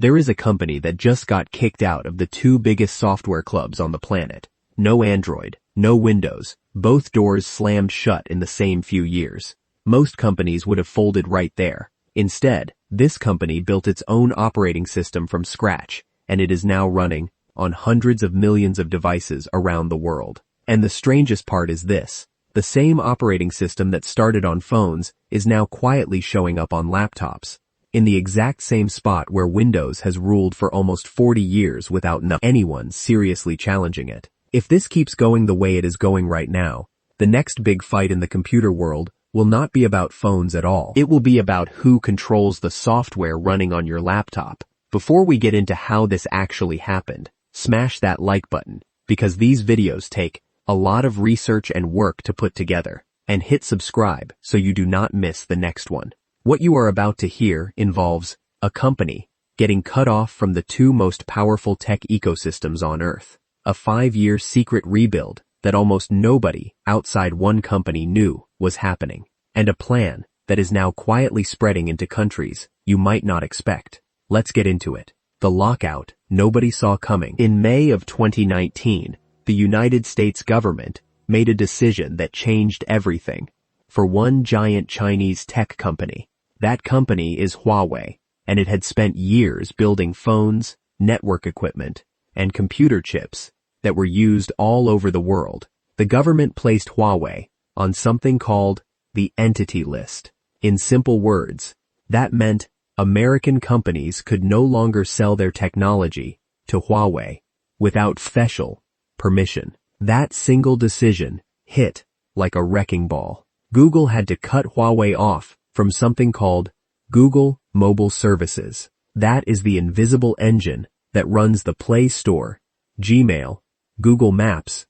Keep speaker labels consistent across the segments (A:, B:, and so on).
A: There is a company that just got kicked out of the two biggest software clubs on the planet. No Android, no Windows, both doors slammed shut in the same few years. Most companies would have folded right there. Instead, this company built its own operating system from scratch, and it is now running on hundreds of millions of devices around the world. And the strangest part is this. The same operating system that started on phones is now quietly showing up on laptops, in the exact same spot where Windows has ruled for almost 40 years without anyone seriously challenging it. If this keeps going the way it is going right now, the next big fight in the computer world will not be about phones at all. It will be about who controls the software running on your laptop. Before we get into how this actually happened, smash that like button, because these videos take a lot of research and work to put together, and hit subscribe so you do not miss the next one. What you are about to hear involves a company getting cut off from the two most powerful tech ecosystems on Earth, a 5-year secret rebuild that almost nobody outside one company knew was happening, and a plan that is now quietly spreading into countries you might not expect. Let's get into it. The lockout nobody saw coming. In May of 2019, the United States government made a decision that changed everything. For one giant Chinese tech company. That company is Huawei, and it had spent years building phones, network equipment, and computer chips that were used all over the world. The government placed Huawei on something called the Entity List. In simple words, that meant American companies could no longer sell their technology to Huawei without special permission. That single decision hit like a wrecking ball. Google had to cut Huawei off from something called Google Mobile Services. That is the invisible engine that runs the Play Store, Gmail, Google Maps,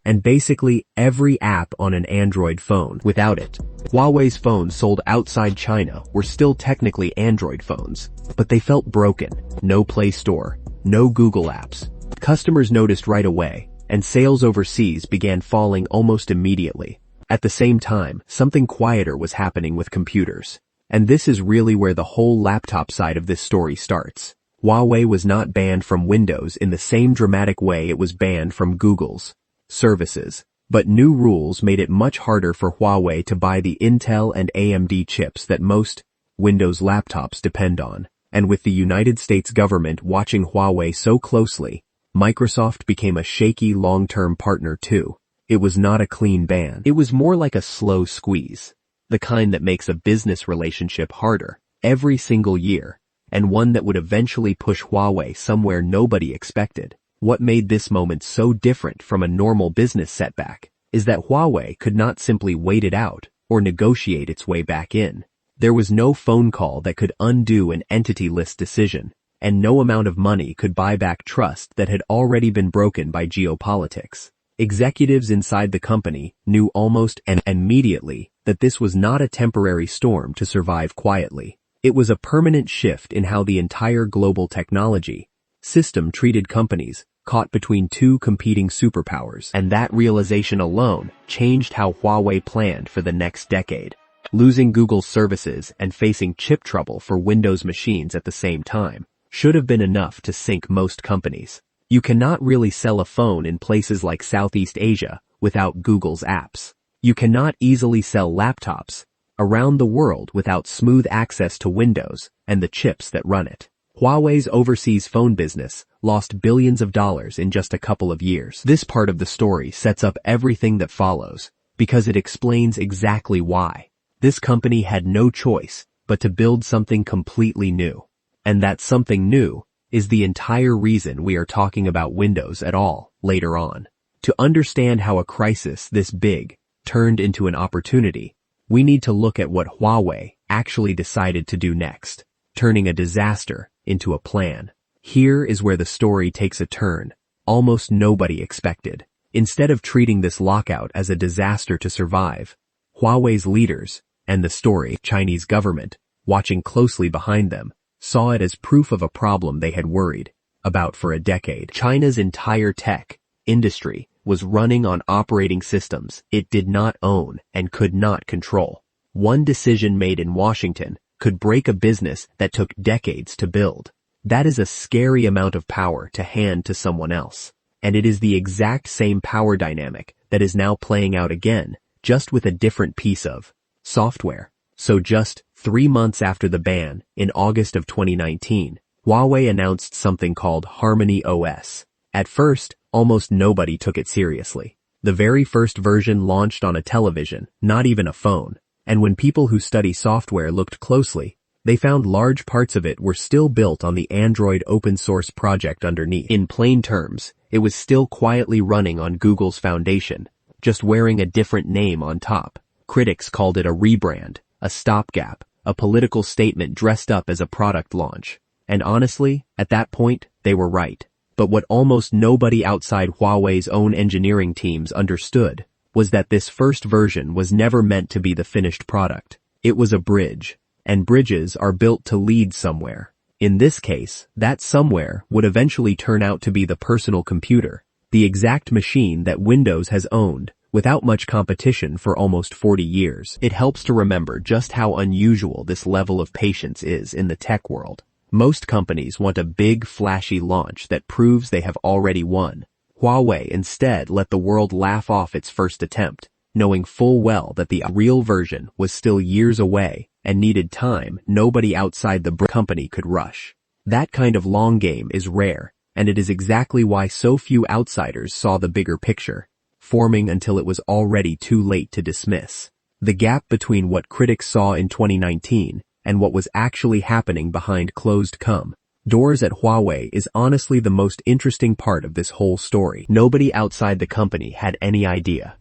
A: and basically every app on an Android phone. Without it, Huawei's phones sold outside China were still technically Android phones, but they felt broken. No Play Store, no Google apps. Customers noticed right away, and sales overseas began falling almost immediately. At the same time, something quieter was happening with computers. And this is really where the whole laptop side of this story starts. Huawei was not banned from Windows in the same dramatic way it was banned from Google's services. But new rules made it much harder for Huawei to buy the Intel and AMD chips that most Windows laptops depend on. And with the United States government watching Huawei so closely, Microsoft became a shaky long-term partner too. It was not a clean ban. It was more like a slow squeeze, the kind that makes a business relationship harder every single year, and one that would eventually push Huawei somewhere nobody expected. What made this moment so different from a normal business setback is that Huawei could not simply wait it out or negotiate its way back in. There was no phone call that could undo an entity list decision, and no amount of money could buy back trust that had already been broken by geopolitics. Executives inside the company knew almost immediately that this was not a temporary storm to survive quietly. It was a permanent shift in how the entire global technology system treated companies caught between two competing superpowers, and that realization alone changed how Huawei planned for the next decade. Losing Google's services and facing chip trouble for Windows machines at the same time should have been enough to sink most companies. You cannot really sell a phone in places like Southeast Asia without Google's apps. You cannot easily sell laptops around the world without smooth access to Windows and the chips that run it. Huawei's overseas phone business lost billions of dollars in just a couple of years. This part of the story sets up everything that follows, because it explains exactly why. This company had no choice but to build something completely new. And that something new is the entire reason we are talking about Windows at all later on. To understand how a crisis this big turned into an opportunity, we need to look at what Huawei actually decided to do next, turning a disaster into a plan. Here is where the story takes a turn almost nobody expected. Instead of treating this lockout as a disaster to survive, Huawei's leaders and the Chinese government, watching closely behind them, saw it as proof of a problem they had worried about for a decade. China's entire tech industry was running on operating systems it did not own and could not control. One decision made in Washington could break a business that took decades to build. That is a scary amount of power to hand to someone else. And it is the exact same power dynamic that is now playing out again, just with a different piece of software. So just 3 months after the ban, in August of 2019, Huawei announced something called HarmonyOS. At first, almost nobody took it seriously. The very first version launched on a television, not even a phone, and when people who study software looked closely, they found large parts of it were still built on the Android open source project underneath. In plain terms, it was still quietly running on Google's foundation, just wearing a different name on top. Critics called it a rebrand, a stopgap, a political statement dressed up as a product launch. And honestly, at that point, they were right. But what almost nobody outside Huawei's own engineering teams understood was that this first version was never meant to be the finished product. It was a bridge, and bridges are built to lead somewhere. In this case, that somewhere would eventually turn out to be the personal computer, the exact machine that Windows has owned without much competition for almost 40 years. It helps to remember just how unusual this level of patience is in the tech world. Most companies want a big, flashy launch that proves they have already won. Huawei instead let the world laugh off its first attempt, knowing full well that the real version was still years away and needed time nobody outside the company could rush. That kind of long game is rare, and it is exactly why so few outsiders saw the bigger picture, forming until it was already too late to dismiss. The gap between what critics saw in 2019 and what was actually happening behind closed doors at Huawei is honestly the most interesting part of this whole story. Nobody outside the company had any idea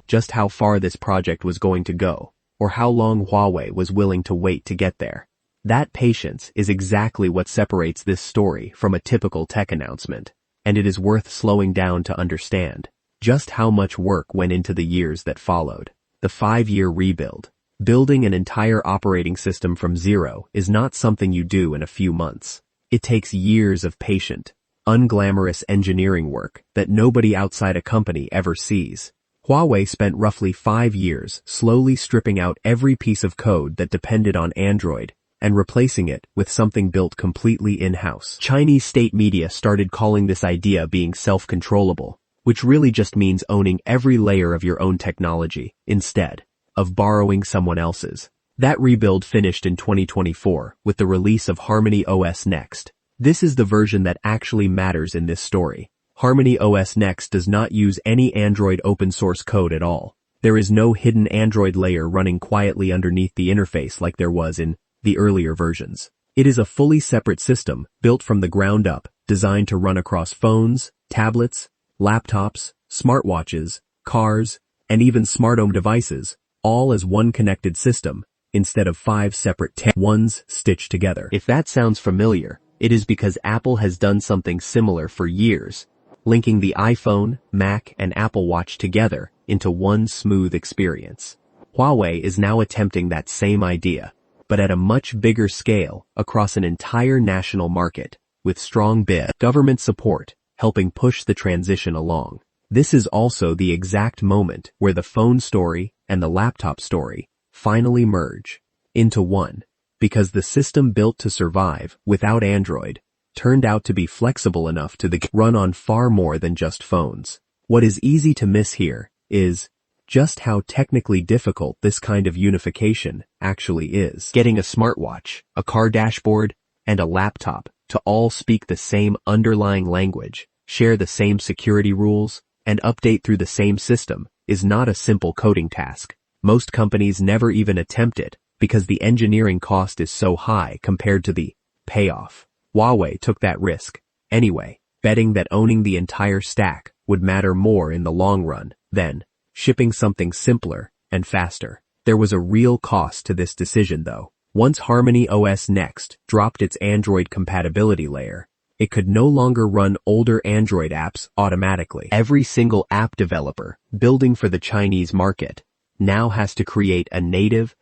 A: just how far this project was going to go, or how long Huawei was willing to wait to get there. That patience is exactly what separates this story from a typical tech announcement, and it is worth slowing down to understand just how much work went into the years that followed. The 5-year rebuild. Building an entire operating system from zero is not something you do in a few months. It takes years of patient, unglamorous engineering work that nobody outside a company ever sees. Huawei spent roughly 5 years slowly stripping out every piece of code that depended on Android and replacing it with something built completely in-house. Chinese state media started calling this idea being self-controllable, which really just means owning every layer of your own technology instead of borrowing someone else's. That rebuild finished in 2024 with the release of HarmonyOS Next. This is the version that actually matters in this story. HarmonyOS Next does not use any Android open source code at all. There is no hidden Android layer running quietly underneath the interface like there was in the earlier versions. It is a fully separate system built from the ground up, designed to run across phones, tablets, laptops, smartwatches, cars, and even smart home devices, all as one connected system, instead of 5 separate ones stitched together. If that sounds familiar, it is because Apple has done something similar for years, linking the iPhone, Mac, and Apple Watch together into one smooth experience. Huawei is now attempting that same idea, but at a much bigger scale across an entire national market, with strong government support helping push the transition along. This is also the exact moment where the phone story and the laptop story finally merge into one, because the system built to survive without Android turned out to be flexible enough to run on far more than just phones. What is easy to miss here is just how technically difficult this kind of unification actually is. Getting a smartwatch, a car dashboard, and a laptop to all speak the same underlying language, share the same security rules, and update through the same system is not a simple coding task. Most companies never even attempt it because the engineering cost is so high compared to the payoff. Huawei took that risk anyway, betting that owning the entire stack would matter more in the long run than shipping something simpler and faster. There was a real cost to this decision though. Once HarmonyOS Next dropped its Android compatibility layer, it could no longer run older Android apps automatically. Every single app developer building for the Chinese market now has to create a native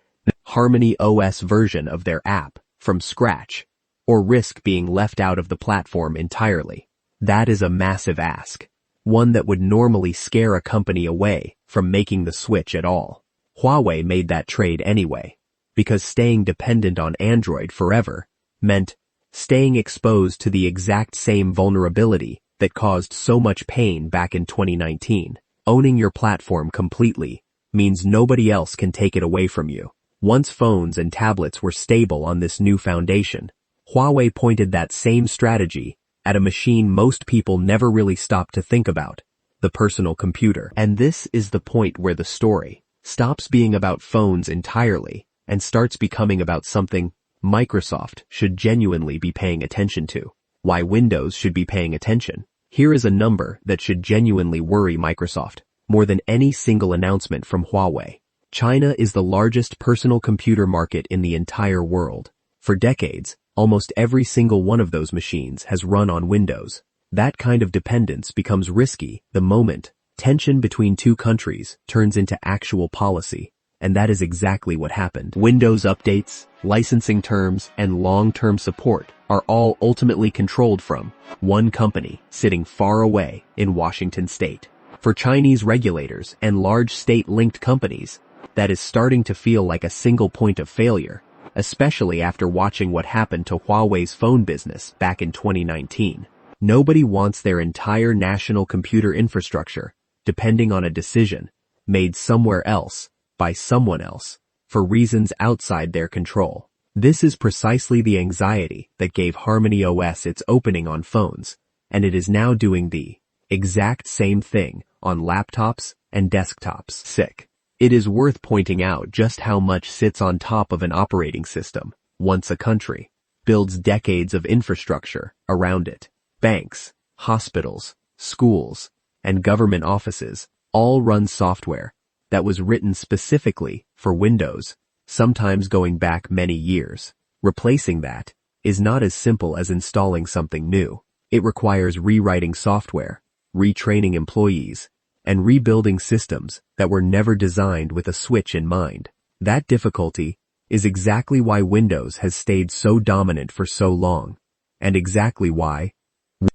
A: HarmonyOS version of their app from scratch, or risk being left out of the platform entirely. That is a massive ask, one that would normally scare a company away from making the switch at all. Huawei made that trade anyway, because staying dependent on Android forever meant staying exposed to the exact same vulnerability that caused so much pain back in 2019. Owning your platform completely means nobody else can take it away from you. Once phones and tablets were stable on this new foundation, Huawei pointed that same strategy at a machine most people never really stopped to think about, the personal computer. And this is the point where the story stops being about phones entirely and starts becoming about something Microsoft should genuinely be paying attention to. Why Windows should be paying attention. Here is a number that should genuinely worry Microsoft more than any single announcement from Huawei. China is the largest personal computer market in the entire world. For decades, almost every single one of those machines has run on Windows. That kind of dependence becomes risky the moment tension between two countries turns into actual policy. And that is exactly what happened. Windows updates, licensing terms, and long-term support are all ultimately controlled from one company sitting far away in Washington state. For Chinese regulators and large state-linked companies, that is starting to feel like a single point of failure, especially after watching what happened to Huawei's phone business back in 2019. Nobody wants their entire national computer infrastructure depending on a decision made somewhere else by someone else for reasons outside their control. This is precisely the anxiety that gave HarmonyOS its opening on phones, and it is now doing the exact same thing on laptops and desktops. Sick. It is worth pointing out just how much sits on top of an operating system once a country builds decades of infrastructure around it. Banks, hospitals, schools, and government offices all run software that was written specifically for Windows, sometimes going back many years. Replacing that is not as simple as installing something new. It requires rewriting software, retraining employees, and rebuilding systems that were never designed with a switch in mind. That difficulty is exactly why Windows has stayed so dominant for so long, and exactly why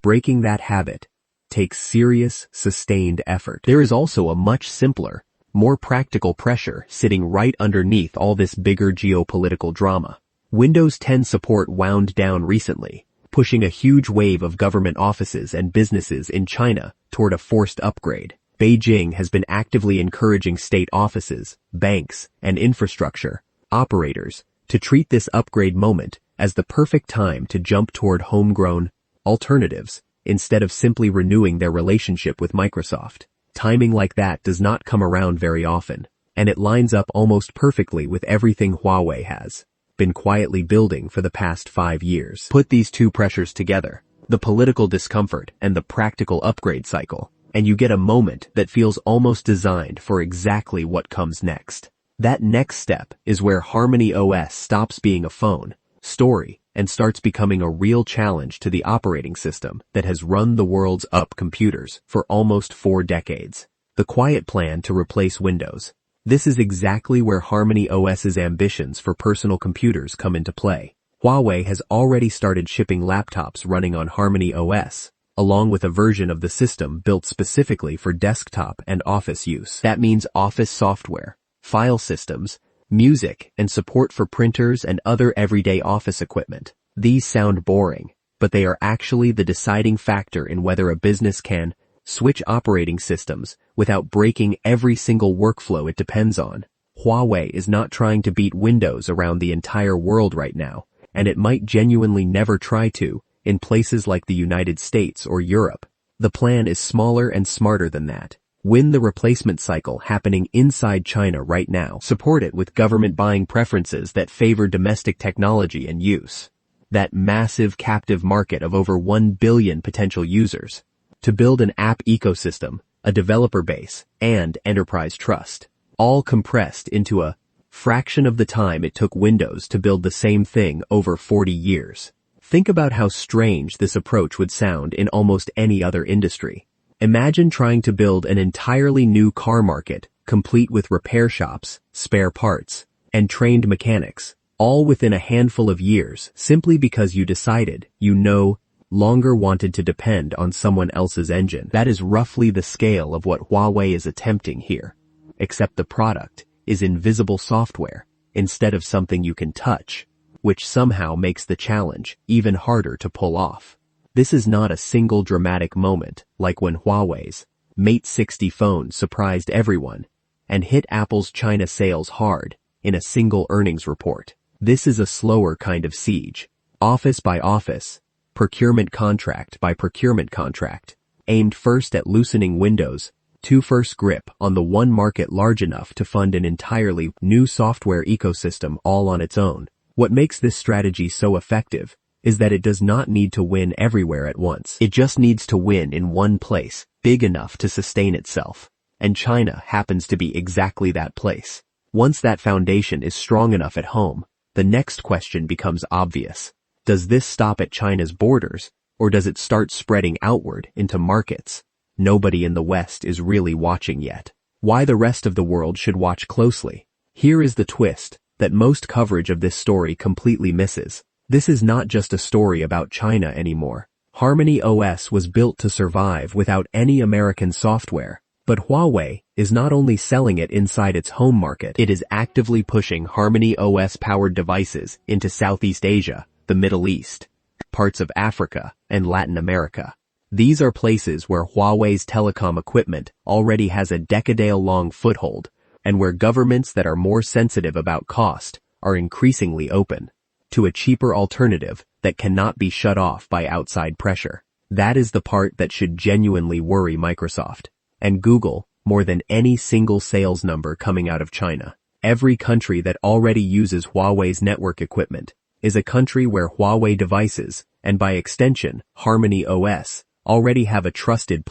A: breaking that habit takes serious, sustained effort. There is also a much simpler, more practical pressure sitting right underneath all this bigger geopolitical drama. Windows 10 support wound down recently, pushing a huge wave of government offices and businesses in China toward a forced upgrade. Beijing has been actively encouraging state offices, banks, and infrastructure operators to treat this upgrade moment as the perfect time to jump toward homegrown alternatives instead of simply renewing their relationship with Microsoft. Timing like that does not come around very often, and it lines up almost perfectly with everything Huawei has been quietly building for the past 5 years. Put these two pressures together, the political discomfort and the practical upgrade cycle, and you get a moment that feels almost designed for exactly what comes next. That next step is where HarmonyOS stops being a phone story and starts becoming a real challenge to the operating system that has run the world's computers for almost 4 decades. The quiet plan to replace Windows. This is exactly where HarmonyOS's ambitions for personal computers come into play. Huawei has already started shipping laptops running on HarmonyOS, along with a version of the system built specifically for desktop and office use. That means office software, file systems, music, and support for printers and other everyday office equipment. These sound boring, but they are actually the deciding factor in whether a business can switch operating systems without breaking every single workflow it depends on. Huawei is not trying to beat Windows around the entire world right now, and it might genuinely never try to in places like the United States or Europe. The plan is smaller and smarter than that. Win the replacement cycle happening inside China right now. Support it with government buying preferences that favor domestic technology and use. That massive captive market of over 1 billion potential users. To build an app ecosystem, a developer base, and enterprise trust. All compressed into a fraction of the time it took Windows to build the same thing over 40 years. Think about how strange this approach would sound in almost any other industry. Imagine trying to build an entirely new car market, complete with repair shops, spare parts, and trained mechanics, all within a handful of years simply because you decided you no longer wanted to depend on someone else's engine. That is roughly the scale of what Huawei is attempting here, except the product is invisible software instead of something you can touch which somehow makes the challenge even harder to pull off. This is not a single dramatic moment like when Huawei's Mate 60 phone surprised everyone and hit Apple's China sales hard in a single earnings report. This is a slower kind of siege, office by office, procurement contract by procurement contract, aimed first at loosening Windows 2 first grip on the one market large enough to fund an entirely new software ecosystem all on its own. What makes this strategy so effective is that it does not need to win everywhere at once. It just needs to win in one place, big enough to sustain itself. And China happens to be exactly that place. Once that foundation is strong enough at home, the next question becomes obvious. Does this stop at China's borders, or does it start spreading outward into markets nobody in the West is really watching yet? Why the rest of the world should watch closely? Here is the twist that most coverage of this story completely misses. This is not just a story about China anymore. HarmonyOS was built to survive without any American software. But Huawei is not only selling it inside its home market, it is actively pushing HarmonyOS-powered devices into Southeast Asia, the Middle East, parts of Africa, and Latin America. These are places where Huawei's telecom equipment already has a decade-long foothold, and where governments that are more sensitive about cost are increasingly open to a cheaper alternative that cannot be shut off by outside pressure. That is the part that should genuinely worry Microsoft and Google more than any single sales number coming out of China. Every country that already uses Huawei's network equipment is a country where Huawei devices, and by extension, HarmonyOS, already have a trusted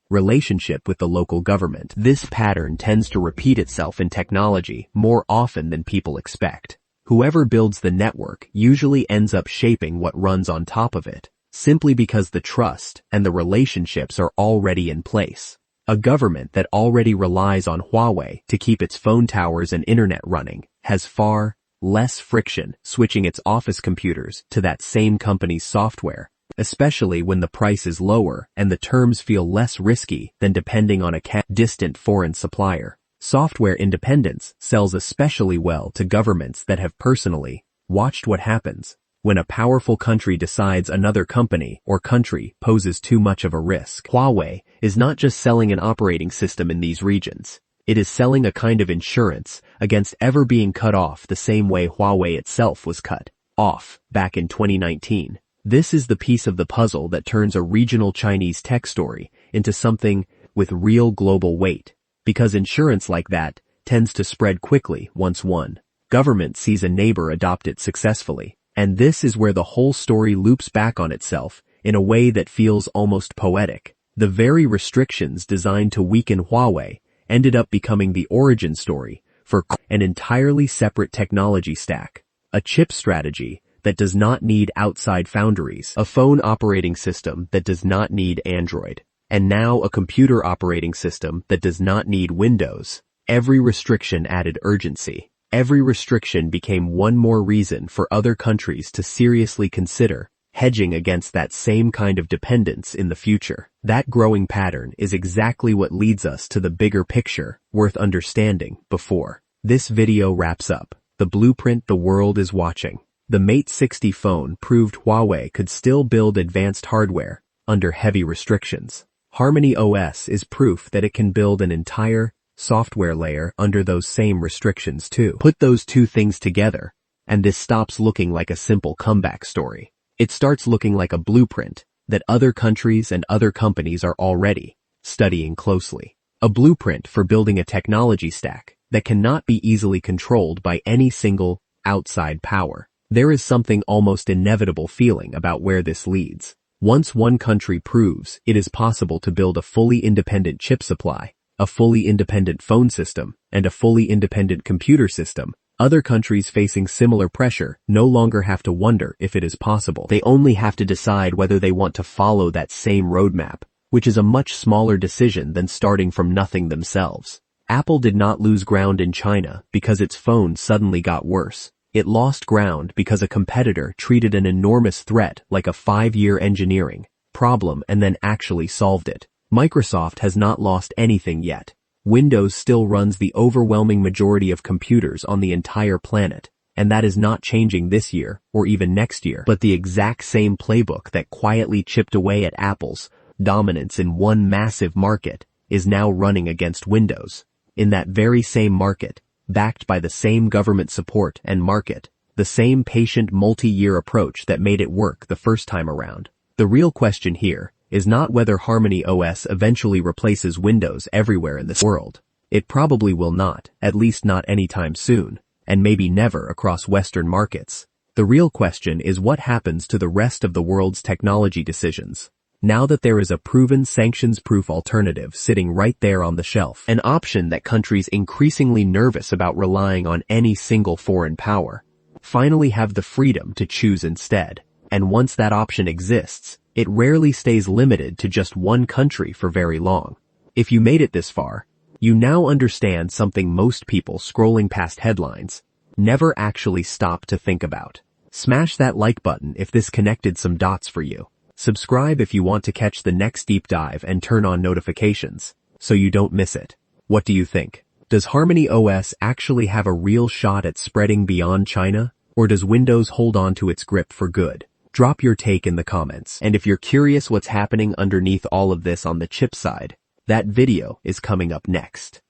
A: relationship with the local government. This pattern tends to repeat itself in technology more often than people expect. Whoever builds the network usually ends up shaping what runs on top of it, simply because the trust and the relationships are already in place. A government that already relies on Huawei to keep its phone towers and internet running has far less friction switching its office computers to that same company's software, especially when the price is lower and the terms feel less risky than depending on a distant foreign supplier. Software independence sells especially well to governments that have personally watched what happens when a powerful country decides another company or country poses too much of a risk. Huawei is not just selling an operating system in these regions. It is selling a kind of insurance against ever being cut off the same way Huawei itself was cut off back in 2019. This is the piece of the puzzle that turns a regional Chinese tech story into something with real global weight, because insurance like that tends to spread quickly once one government sees a neighbor adopt it successfully. And this is where the whole story loops back on itself in a way that feels almost poetic. The very restrictions designed to weaken Huawei ended up becoming the origin story for an entirely separate technology stack, a chip strategy that does not need outside foundries, a phone operating system that does not need Android, and now a computer operating system that does not need Windows. Every restriction added urgency. Every restriction became one more reason for other countries to seriously consider hedging against that same kind of dependence in the future. That growing pattern is exactly what leads us to the bigger picture worth understanding before this video wraps up. The blueprint the world is watching. The Mate 60 phone proved Huawei could still build advanced hardware under heavy restrictions. HarmonyOS is proof that it can build an entire software layer under those same restrictions too. Put those two things together, and this stops looking like a simple comeback story. It starts looking like a blueprint that other countries and other companies are already studying closely. A blueprint for building a technology stack that cannot be easily controlled by any single outside power. There is something almost inevitable feeling about where this leads. Once one country proves it is possible to build a fully independent chip supply, a fully independent phone system, and a fully independent computer system, other countries facing similar pressure no longer have to wonder if it is possible. They only have to decide whether they want to follow that same roadmap, which is a much smaller decision than starting from nothing themselves. Apple did not lose ground in China because its phone suddenly got worse. It lost ground because a competitor treated an enormous threat like a 5-year engineering problem and then actually solved it. Microsoft has not lost anything yet. Windows still runs the overwhelming majority of computers on the entire planet, And that is not changing this year, or even next year, but the exact same playbook that quietly chipped away at Apple's dominance in one massive market is now running against Windows. In that very same market, backed by the same government support and market, the same patient multi-year approach that made it work the first time around. The real question here is not whether HarmonyOS eventually replaces Windows everywhere in this world. It probably will not, at least not anytime soon, and maybe never across Western markets. The real question is what happens to the rest of the world's technology decisions. Now that there is a proven sanctions-proof alternative sitting right there on the shelf, an option that countries increasingly nervous about relying on any single foreign power finally have the freedom to choose instead. And once that option exists, it rarely stays limited to just one country for very long. If you made it this far, you now understand something most people scrolling past headlines never actually stop to think about. Smash that like button if this connected some dots for you. Subscribe if you want to catch the next deep dive and turn on notifications so you don't miss it. What do you think? Does HarmonyOS actually have a real shot at spreading beyond China, or does Windows hold on to its grip for good? Drop your take in the comments. And if you're curious what's happening underneath all of this on the chip side, that video is coming up next.